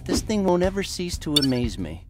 This thing won't ever cease to amaze me.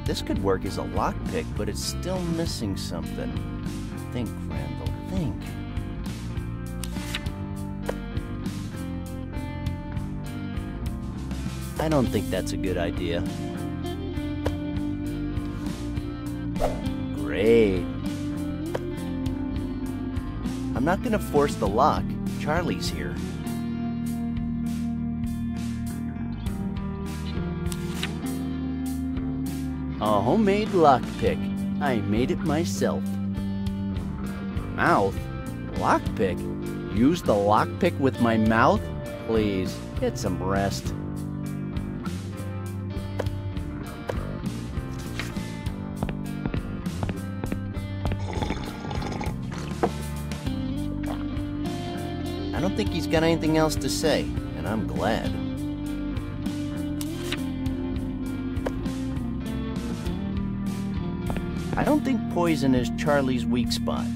This could work as a lockpick, but it's still missing something. Think, Randal, think. I don't think that's a good idea. Great. I'm not gonna force the lock. Charlie's here. A homemade lockpick. I made it myself. Mouth? Lockpick? Use the lockpick with my mouth? Please, get some rest. I don't think he's got anything else to say, and I'm glad. I don't think poison is Charlie's weak spot.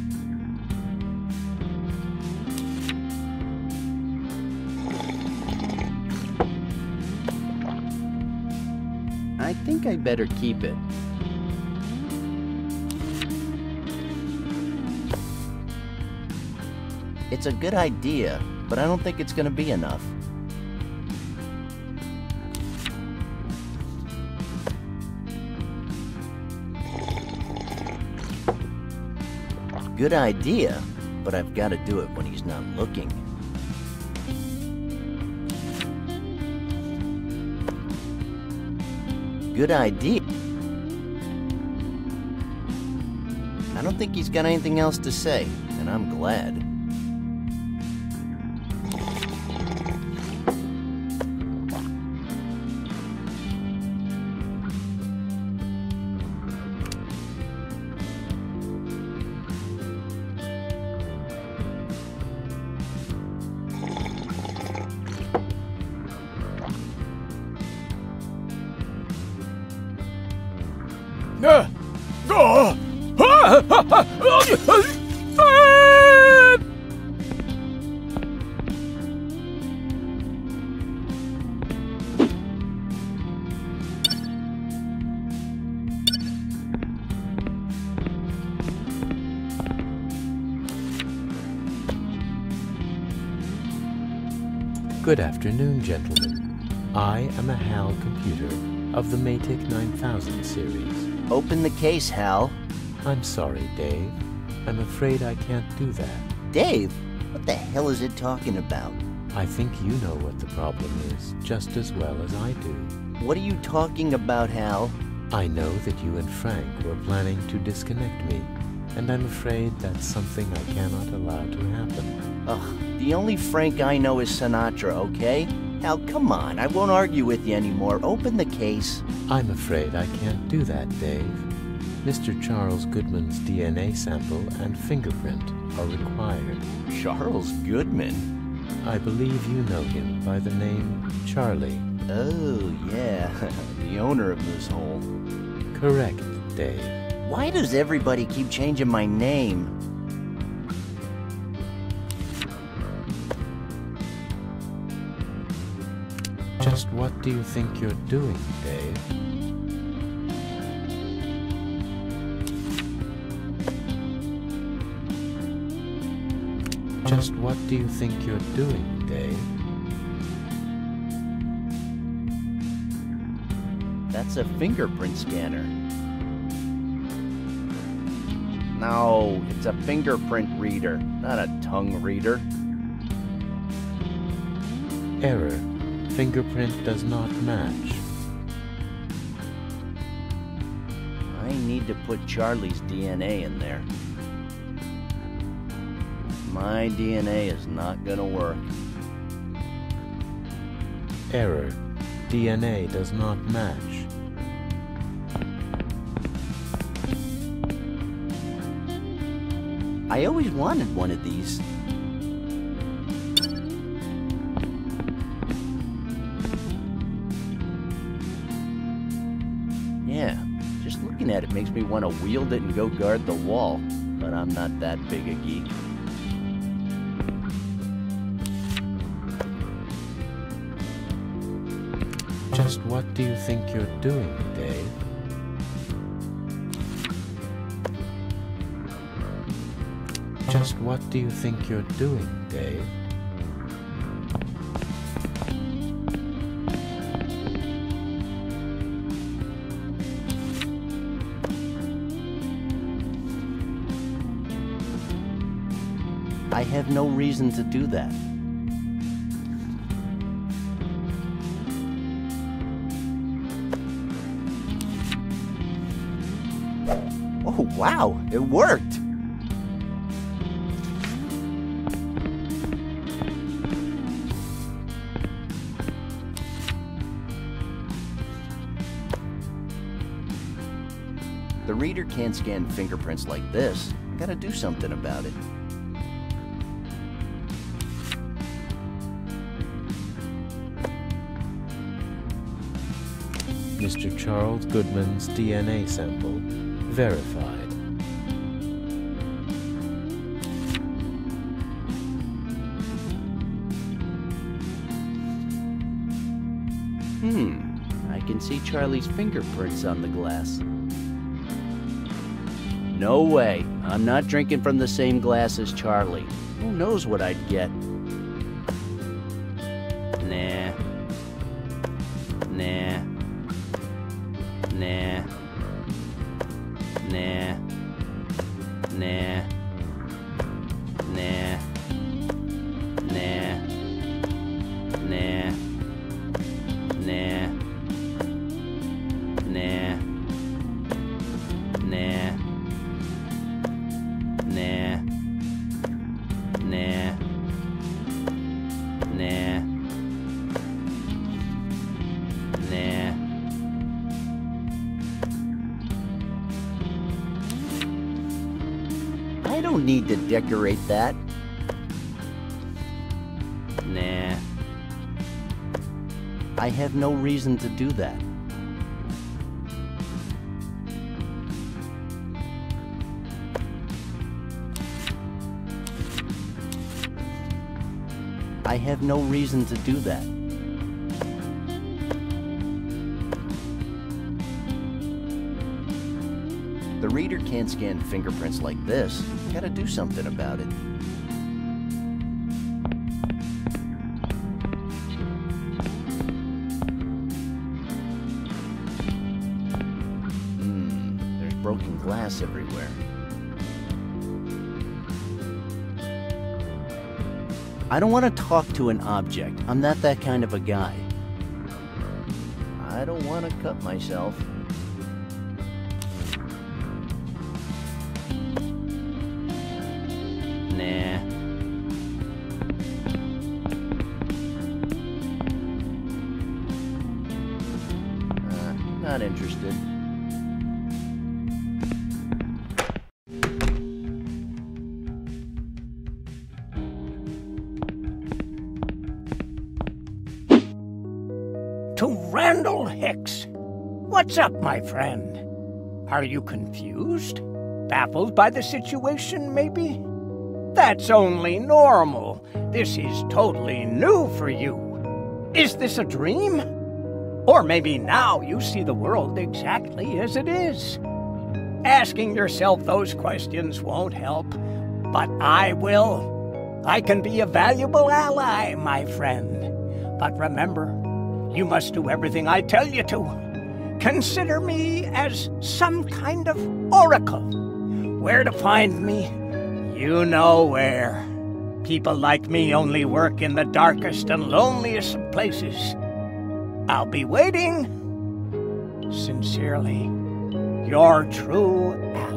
I think I better keep it. It's a good idea, but I don't think it's gonna be enough. Good idea, but I've got to do it when he's not looking. Good idea. I don't think he's got anything else to say, and I'm glad. Good afternoon, gentlemen. I am a HAL computer of the Matic 9000 series. Open the case, Hal. I'm sorry, Dave. I'm afraid I can't do that. Dave? What the hell is it talking about? I think you know what the problem is, just as well as I do. What are you talking about, Hal? I know that you and Frank were planning to disconnect me, and I'm afraid that's something I cannot allow to happen. Ugh, the only Frank I know is Sinatra, okay? Hal, come on, I won't argue with you anymore. Open the case. I'm afraid I can't do that, Dave. Mr. Charles Goodman's DNA sample and fingerprint are required. Charles Goodman? I believe you know him by the name Charlie. Oh, yeah, the owner of this hole. Correct, Dave. Why does everybody keep changing my name? Just what do you think you're doing, Dave? Just what do you think you're doing, Dave? That's a fingerprint scanner. No, it's a fingerprint reader, not a tongue reader. Error. Fingerprint does not match. I need to put Charlie's DNA in there. My DNA is not gonna work. Error. DNA does not match. I always wanted one of these. Yeah, just looking at it makes me want to wield it and go guard the wall, but I'm not that big a geek. Just what do you think you're doing, Dave? Just what do you think you're doing, Dave? I have no reason to do that. Oh, wow, it worked! The reader can't scan fingerprints like this. I gotta do something about it. Mr. Charles Goodman's DNA sample verified. I can see Charlie's fingerprints on the glass. No way. I'm not drinking from the same glass as Charlie. Who knows what I'd get? Nah. Nah. Nah. Nah. Nah. Nah. Nah. Nah. Nah. Nah. Nah. Nah. Nah. Nah. Nah. I don't need to decorate that. Nah. I have no reason to do that. I have no reason to do that. The reader can't scan fingerprints like this. I gotta do something about it. There's broken glass everywhere. I don't want to talk to an object. I'm not that kind of a guy. I don't want to cut myself. Nah. Not interested. To Randal Hicks. What's up, my friend? Are you confused? Baffled by the situation, maybe? That's only normal. This is totally new for you. Is this a dream? Or maybe now you see the world exactly as it is. Asking yourself those questions won't help, but I will. I can be a valuable ally, my friend. But remember, you must do everything I tell you to. Consider me as some kind of oracle. Where to find me? You know where. People like me only work in the darkest and loneliest of places. I'll be waiting. Sincerely, your true ally.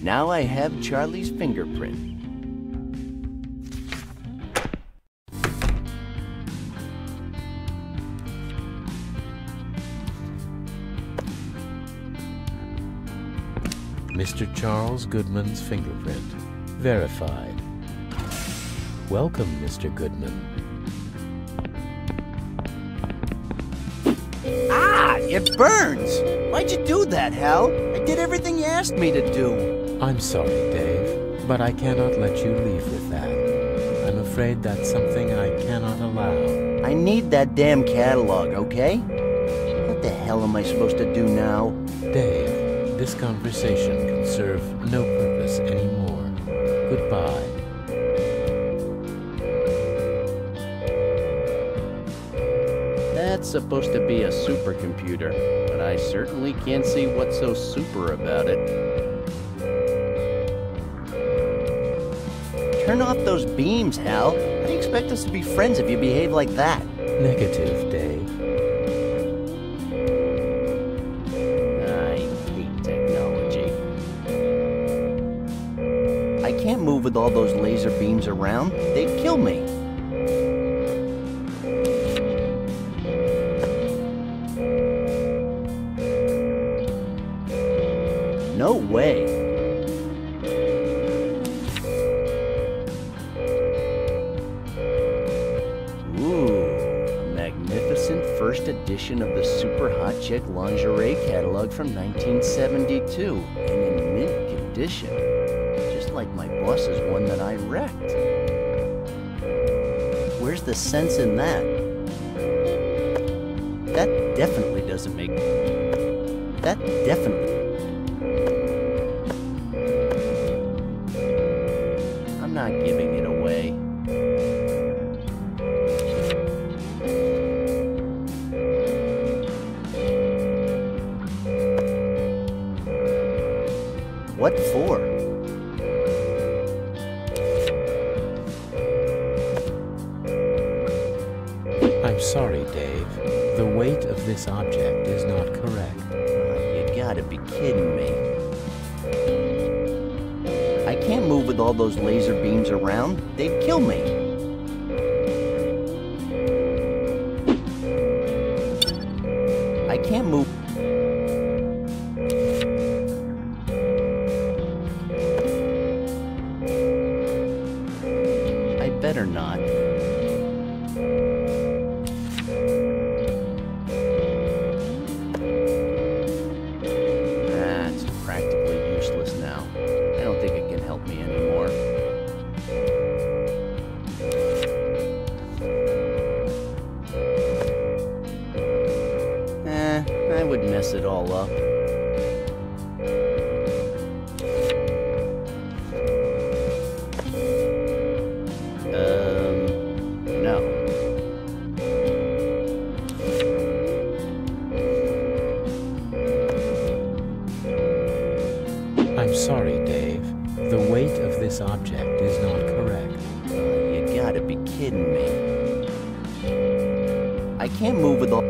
Now I have Charlie's fingerprint. Mr. Charles Goodman's fingerprint. Verified. Welcome, Mr. Goodman. Ah, it burns! Why'd you do that, Hal? I did everything you asked me to do. I'm sorry, Dave, but I cannot let you leave with that. I'm afraid that's something I cannot allow. I need that damn catalog, okay? What the hell am I supposed to do now? Dave, this conversation can serve no purpose anymore. Goodbye. That's supposed to be a supercomputer, but I certainly can't see what's so super about it. Turn off those beams, Hal. How do you expect us to be friends if you behave like that? Negative, Dave. I hate technology. I can't move with all those laser beams around. They'd kill me. No way. First edition of the Super Hot Chick Lingerie catalog from 1972, and in mint condition, just like my boss's one that I wrecked. Where's the sense in that? That definitely doesn't make... That definitely... I'm not giving it away. What for? I'm sorry, Dave. The weight of this object is not correct. You gotta be kidding me. I can't move with all those laser beams around. They'd kill me. I can't move... Better not. It's practically useless now. I don't think it can help me anymore. I would mess it all up. I'm sorry, Dave. The weight of this object is not correct. You gotta be kidding me. I can't move with all...